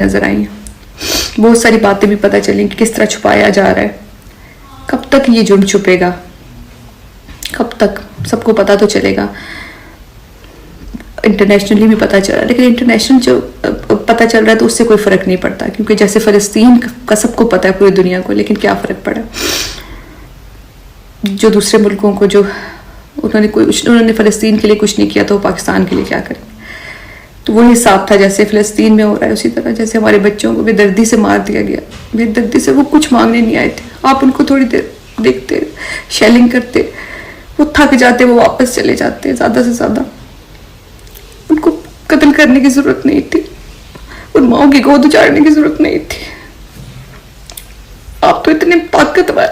نظر آئی ہیں. بہت ساری باتیں بھی پتہ چلیں کہ کس طرح چھپایا جا رہا ہے. کب تک یہ جرم چھپے گا؟ کب تک؟ سب کو پتہ تو چلے گا. انٹرنیشنلی بھی پتہ چل رہا ہے، لیکن انٹرنیشنل جو پتہ چل رہا ہے تو اس سے کوئی فرق نہیں پڑتا، کیونکہ جیسے فلسطین کا سب کو پتہ ہے پوری دنیا کو، لیکن کیا فرق پڑا؟ جو دوسرے ملکوں کو جو انہوں نے فلسطین کے لیے کچھ نہیں کیا تو وہ پاکستان کے لیے کیا کریں؟ تو وہی حساب تھا جیسے فلسطین میں ہو رہا ہے، اسی طرح جیسے ہمارے بچوں کو بے دردی سے مار دیا گیا. بے دردی سے وہ کچھ مانگنے نہیں آئے تھے. آپ ان کو تھوڑی دیر دیکھتے، شیلنگ کرتے، وہ تھک جاتے، وہ واپس چلے جاتے. زیادہ سے زیادہ ان کو قتل کرنے کی ضرورت نہیں تھی، ان ماؤں کی گود اجاڑنے کی ضرورت نہیں تھی. آپ تو اتنے طاقتور،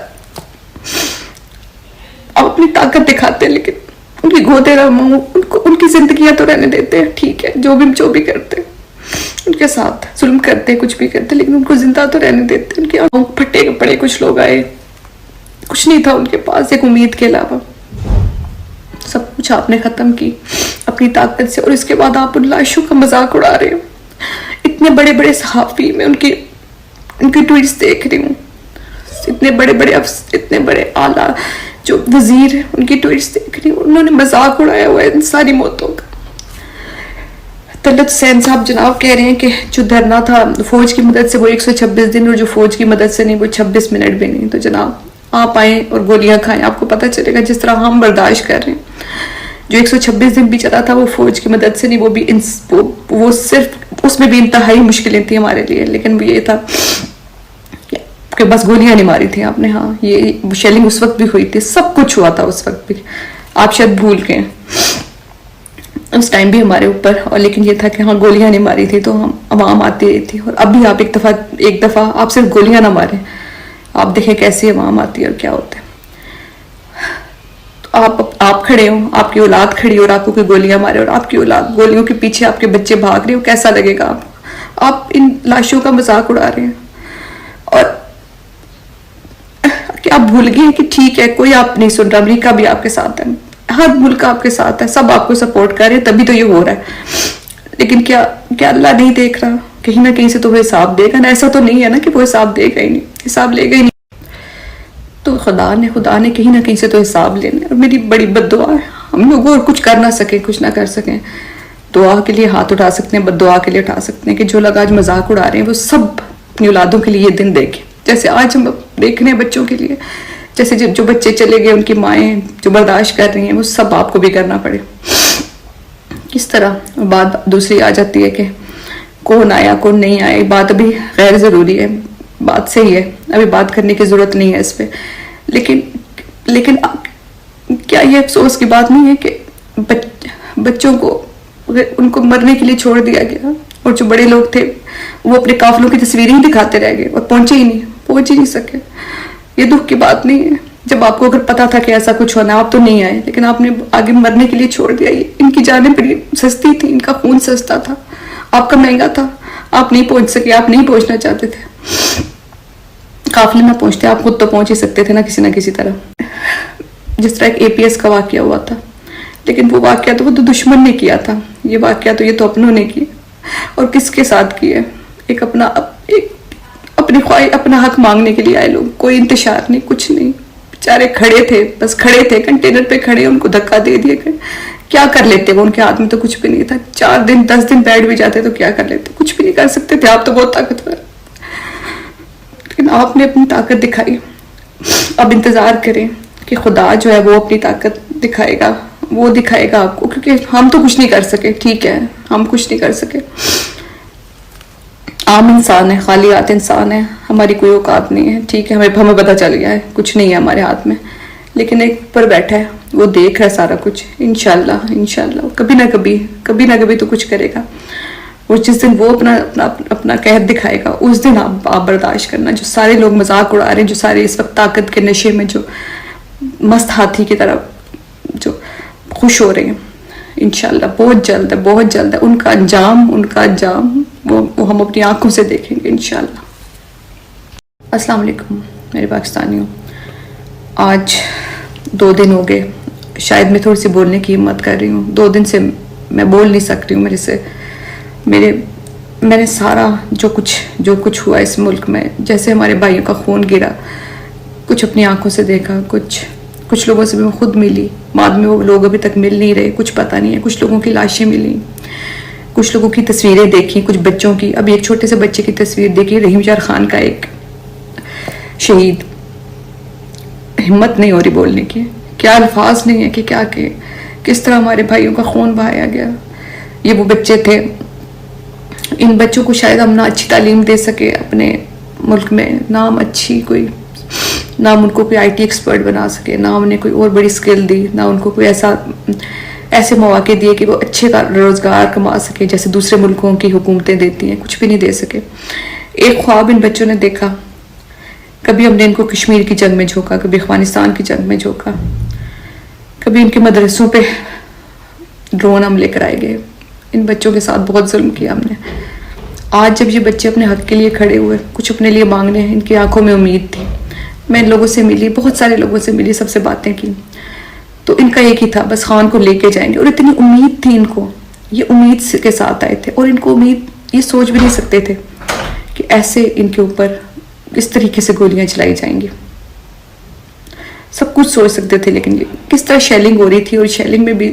آپ اپنی طاقت دکھاتے ہیں، لیکن ان کی گودے ان کی زندگیاں تو رہنے دیتے ہیں. ٹھیک ہے، جو بھی کرتے ان کے ساتھ ظلم کرتے، کچھ بھی کرتے، لیکن ان کو زندہ تو رہنے دیتے. ان کے آنکھوں پھٹے پڑے کچھ لوگ آئے، کچھ نہیں تھا ان کے پاس ایک امید کے علاوہ. سب کچھ آپ نے ختم کی اپنی طاقت سے، اور اس کے بعد آپ ان لاشوں کا مذاق اڑا رہے ہو. اتنے بڑے بڑے صحافی، میں ان کی ٹویٹس دیکھ رہی ہوں. اتنے بڑے اعلیٰ جو وزیر ہیں ان کی ٹویٹس دیکھ رہی ہوں. انہوں نے مذاق اڑایا ہوا ہے ان ساری موتوں کا. طلعت حسین صاحب جناب کہہ رہے ہیں کہ جو دھرنا تھا فوج کی مدد سے وہ 126 دن، اور جو فوج کی مدد سے نہیں وہ 26 منٹ بھی نہیں. تو جناب آپ آئیں اور گولیاں کھائیں، آپ کو پتہ چلے گا جس طرح ہم برداشت کر رہے ہیں. جو 126 دن بھی چلا تھا وہ فوج کی مدد سے نہیں، وہ صرف اس میں بھی انتہائی مشکلیں تھیں ہمارے لیے. لیکن وہ یہ تھا کہ بس گولیاں نہیں ماری تھیں آپ نے. ہاں، یہ شیلنگ اس وقت بھی ہوئی تھی، سب کچھ ہوا تھا اس وقت بھی. آپ شاید بھول گئے اس ٹائم بھی ہمارے اوپر، اور لیکن یہ تھا کہ ہاں گولیاں نہیں ماری تھی تو ہم عوام آتی رہی تھی. اور اب بھی آپ ایک دفعہ آپ صرف گولیاں نہ ماریں، آپ دیکھیں کیسی عوام آتی ہے اور کیا ہوتا ہے. تو آپ کھڑے ہوں، آپ کی اولاد کھڑی ہو اور آپ کو کوئی گولیاں مارے، اور آپ کی اولاد گولیوں کے پیچھے آپ کے بچے بھاگ رہے ہو، کیسا لگے گا؟ آپ ان لاشوں کا مذاق اڑا رہے ہیں. اور کہ آپ بھول گئے کہ ٹھیک ہے کوئی آپ نہیں سن رہا، امریکہ بھی آپ کے ساتھ ہے، ہر ملک آپ کے ساتھ ہے، سب آپ کو سپورٹ کر رہے ہیں، تبھی تو یہ ہو رہا ہے. لیکن کیا اللہ نہیں دیکھ رہا؟ کہیں نہ کہیں سے تو وہ حساب دے گا نا. ایسا تو نہیں ہے نا کہ وہ حساب دے گا ہی نہیں، حساب لے گا ہی نہیں. تو خدا نے کہیں نہ کہیں سے تو حساب لینا. اور میری بڑی بد دعا ہے ہم لوگ اور کچھ کر نہ سکیں، کچھ نہ کر سکیں. دعا کے لیے ہاتھ اٹھا سکتے ہیں، بد دعا کے لیے اٹھا سکتے ہیں کہ جو لوگ آج مذاق اڑا رہے ہیں وہ سب اپنی اولادوں کے لیے یہ دن دیکھیں، جیسے آج ہم دیکھ رہے ہیں بچوں کے لیے. جیسے جو بچے چلے گئے ان کی مائیں جو برداشت کر رہی ہیں، وہ سب آپ کو بھی کرنا پڑے. کس طرح بات دوسری آ جاتی ہے کہ کون آیا کون نہیں آیا. بات ابھی غیر ضروری ہے، بات صحیح ہے، ابھی بات کرنے کی ضرورت نہیں ہے اس پہ. لیکن کیا یہ افسوس کی بات نہیں ہے کہ بچوں کو ان کو مرنے کے لیے چھوڑ دیا گیا، اور جو بڑے لوگ تھے وہ اپنے قافلوں کی تصویریں ہی دکھاتے رہ گئے اور پہنچ ہی نہیں سکے. یہ دکھ کی بات نہیں ہے. جب آپ کو اگر پتا تھا کہ ایسا کچھ ہونا، آپ تو نہیں آئے، لیکن آپ نے آگے مرنے کے لیے چھوڑ دیا. ان کی جانیں بڑی سستی تھی، ان کا خون سستا تھا، آپ کا مہنگا تھا. آپ نہیں پہنچ سکے، آپ نہیں پہنچنا چاہتے تھے. قافلے نہ پہنچتے، آپ خود تو پہنچ ہی سکتے تھے نہ کسی طرح. جس طرح ایک APS کا واقعہ ہوا تھا، لیکن وہ واقعہ تو وہ تو دشمن نے کیا تھا. یہ واقعہ تو یہ تو اپنوں نے کیا. اور کس کے ساتھ کیا؟ ایک اپنی خواہش، اپنا حق مانگنے کے لیے آئے لوگ. کوئی انتشار نہیں، کچھ نہیں. بیچارے کھڑے تھے کنٹینر پہ کھڑے، ان کو دھکا دے دیے گئے. کیا کر لیتے وہ؟ ان کے ہاتھ میں تو کچھ بھی نہیں تھا. 4 دن 10 دن بیٹھ بھی جاتے تو کیا کر لیتے؟ کچھ بھی نہیں کر سکتے تھے. آپ تو بہت طاقتور، لیکن آپ نے اپنی طاقت دکھائی. اب انتظار کریں کہ خدا جو ہے وہ اپنی طاقت دکھائے گا، وہ دکھائے گا آپ کو، کیونکہ ہم تو کچھ نہیں کر سکے. ٹھیک ہے، ہم کچھ نہیں کر سکے. عام انسان ہے، خالیات انسان ہے، ہماری کوئی اوقات نہیں ہے. ٹھیک ہے، ہمیں پتہ چل گیا ہے کچھ نہیں ہے ہمارے ہاتھ میں. لیکن ایک پر بیٹھا ہے، وہ دیکھ رہا ہے سارا کچھ. انشاءاللہ کبھی نہ کبھی تو کچھ کرے گا. اور جس دن وہ اپنا قہر دکھائے گا، اس دن آپ برداشت کرنا. جو سارے لوگ مذاق اڑا رہے ہیں، جو سارے اس وقت طاقت کے نشے میں جو مست ہاتھی کی طرح جو خوش ہو رہے ہیں، انشاءاللہ بہت جلد ہے ان کا انجام وہ ہم اپنی آنکھوں سے دیکھیں گے انشاءاللہ. السلام علیکم میرے پاکستانیوں. آج 2 دن ہو گئے، شاید میں تھوڑی سی بولنے کی ہمت کر رہی ہوں. 2 دن سے میں بول نہیں سک رہی ہوں. میں نے سارا جو کچھ ہوا اس ملک میں، جیسے ہمارے بھائیوں کا خون گرا، کچھ اپنی آنکھوں سے دیکھا، کچھ لوگوں سے بھی میں خود ملی، بعد میں وہ لوگ ابھی تک مل نہیں رہے، کچھ پتہ نہیں ہے، کچھ لوگوں کی لاشیں ملی، کچھ لوگوں کی تصویریں دیکھی، کچھ بچوں کی، ابھی ایک چھوٹے سے بچے کی تصویر دیکھی، رحیم یار خان کا، ایک شہید. ہمت نہیں ہو رہی بولنے کی، کیا الفاظ نہیں ہے کہ کیا کہ کس طرح ہمارے بھائیوں کا خون بہایا گیا. یہ وہ بچے تھے، ان بچوں کو شاید ہم نہ اچھی تعلیم دے سکے اپنے ملک میں، نہ ہم نہ ہم ان کو کوئی آئی ٹی ایکسپرٹ بنا سکے، نہ ہم نے کوئی اور بڑی سکل دی، نہ ان کو کوئی ایسے مواقع دیے کہ وہ اچھے روزگار کما سکے جیسے دوسرے ملکوں کی حکومتیں دیتی ہیں. کچھ بھی نہیں دے سکے. ایک خواب ان بچوں نے دیکھا، کبھی ہم نے ان کو کشمیر کی جنگ میں جھونکا، کبھی افغانستان کی جنگ میں جھونکا، کبھی ان کے مدرسوں پہ ڈرون ہم لے کر آئے گئے. ان بچوں کے ساتھ بہت ظلم کیا ہم نے. آج جب یہ بچے اپنے حق کے لیے کھڑے ہوئے، کچھ اپنے لیے مانگنے ہیں، ان کی آنکھوں میں امید تھی. میں ان لوگوں سے ملی، بہت سارے لوگوں سے ملی، سب سے باتیں کی، تو ان کا ایک ہی تھا، بس خان کو لے کے جائیں گے. اور اتنی امید تھی ان کو، یہ امید کے ساتھ آئے تھے، اور ان کو امید، یہ سوچ بھی نہیں سکتے تھے کہ ایسے ان کے اوپر اس طریقے سے گولیاں چلائی جائیں گی. سب کچھ سوچ سکتے تھے، لیکن کس طرح شیلنگ ہو رہی تھی، اور شیلنگ میں بھی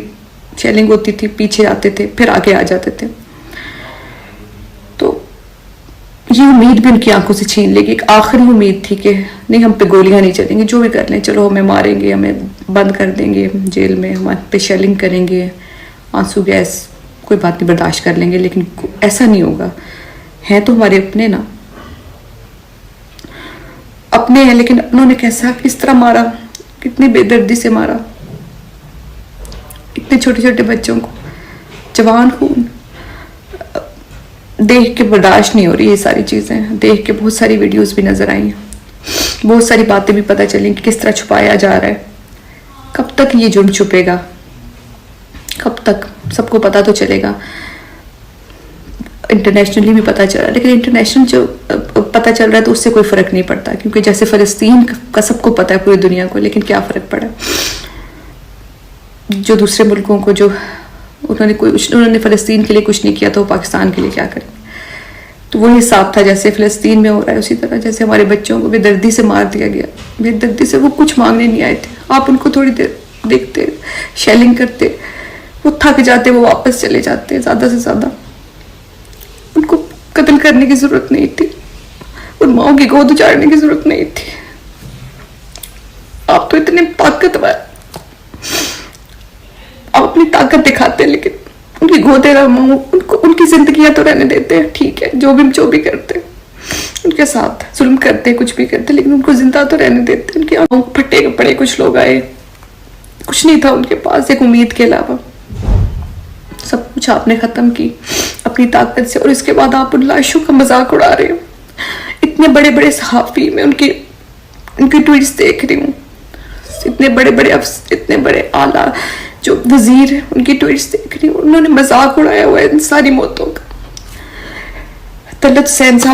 شیلنگ ہوتی تھی، پیچھے آتے تھے، پھر آگے آ جاتے تھے. تو یہ امید بھی ان کی آنکھوں سے چھین لے گی. ایک آخری امید تھی کہ نہیں، ہم پہ گولیاں نہیں چلیں گی، جو بھی کر لیں، چلو ہمیں ماریں گے، ہمیں بند کر دیں گے جیل میں، ہمارے پہ شیلنگ کریں گے، آنسو گیس، کوئی بات نہیں، برداشت کر لیں گے. لیکن ایسا نہیں ہوگا. ہیں تو ہمارے اپنے نا، اپنے ہیں، لیکن انہوں نے کیسا، کس طرح مارا، کتنی بے دردی سے مارا، اتنے چھوٹے چھوٹے بچوں کو، جوان خون. دیکھ کے برداشت نہیں ہو رہی یہ ساری چیزیں. دیکھ کے بہت ساری ویڈیوز بھی نظر آئی ہیں، بہت ساری باتیں بھی پتہ چلیں کہ کس طرح چھپایا جا رہا ہے. کب تک یہ جرم چھپے گا؟ کب تک؟ سب کو پتہ تو چلے گا، انٹرنیشنلی بھی پتہ چل رہا ہے، لیکن انٹرنیشنل جو پتہ چل رہا ہے تو اس سے کوئی فرق نہیں پڑتا، کیونکہ جیسے فلسطین کا سب کو پتہ ہے پوری دنیا کو، لیکن کیا فرق پڑا؟ جو دوسرے ملکوں کو، جو انہوں نے فلسطین کے لیے کچھ نہیں کیا تو وہ پاکستان کے لیے کیا کریں؟ تو وہی حساب تھا جیسے فلسطین میں ہو رہا ہے، اسی طرح جیسے ہمارے بچوں کو بے دردی سے مار دیا گیا. بے دردی سے، وہ کچھ مانگنے نہیں آئے تھے. آپ ان کو تھوڑی دیر دیکھتے، شیلنگ کرتے، وہ تھک جاتے، وہ واپس چلے جاتے. زیادہ سے زیادہ ان کو قتل کرنے کی ضرورت نہیں تھی، ان ماؤں کی گود اجاڑنے کی ضرورت نہیں تھی. آپ تو اتنے طاقتور، آپ اپنی طاقت دکھاتے ہیں، لیکن ان کی گودے ان کی زندگیاں تو رہنے دیتے ہیں. ٹھیک ہے، جو بھی کرتے ان کے ساتھ ظلم کرتے، کچھ بھی کرتے، لیکن ان کو زندہ تو رہنے دیتے. ان کے آنکھوں پھٹے کپڑے، کچھ لوگ آئے، کچھ نہیں تھا ان کے پاس ایک امید کے علاوہ. سب کچھ آپ نے ختم کی اپنی طاقت سے، اور اس کے بعد آپ ان لاشوں کا مذاق اڑا رہے ہو. اتنے بڑے بڑے صحافی، میں ان کی ٹویٹس دیکھ رہی ہوں، اتنے بڑے اعلیٰ جو وزیر ہیں، ان کی ٹویٹس دیکھ رہی ہوں، انہوں نے مذاق اڑایا ہوا ہے ان ساری موتوں کا. طلعت حسین صاحب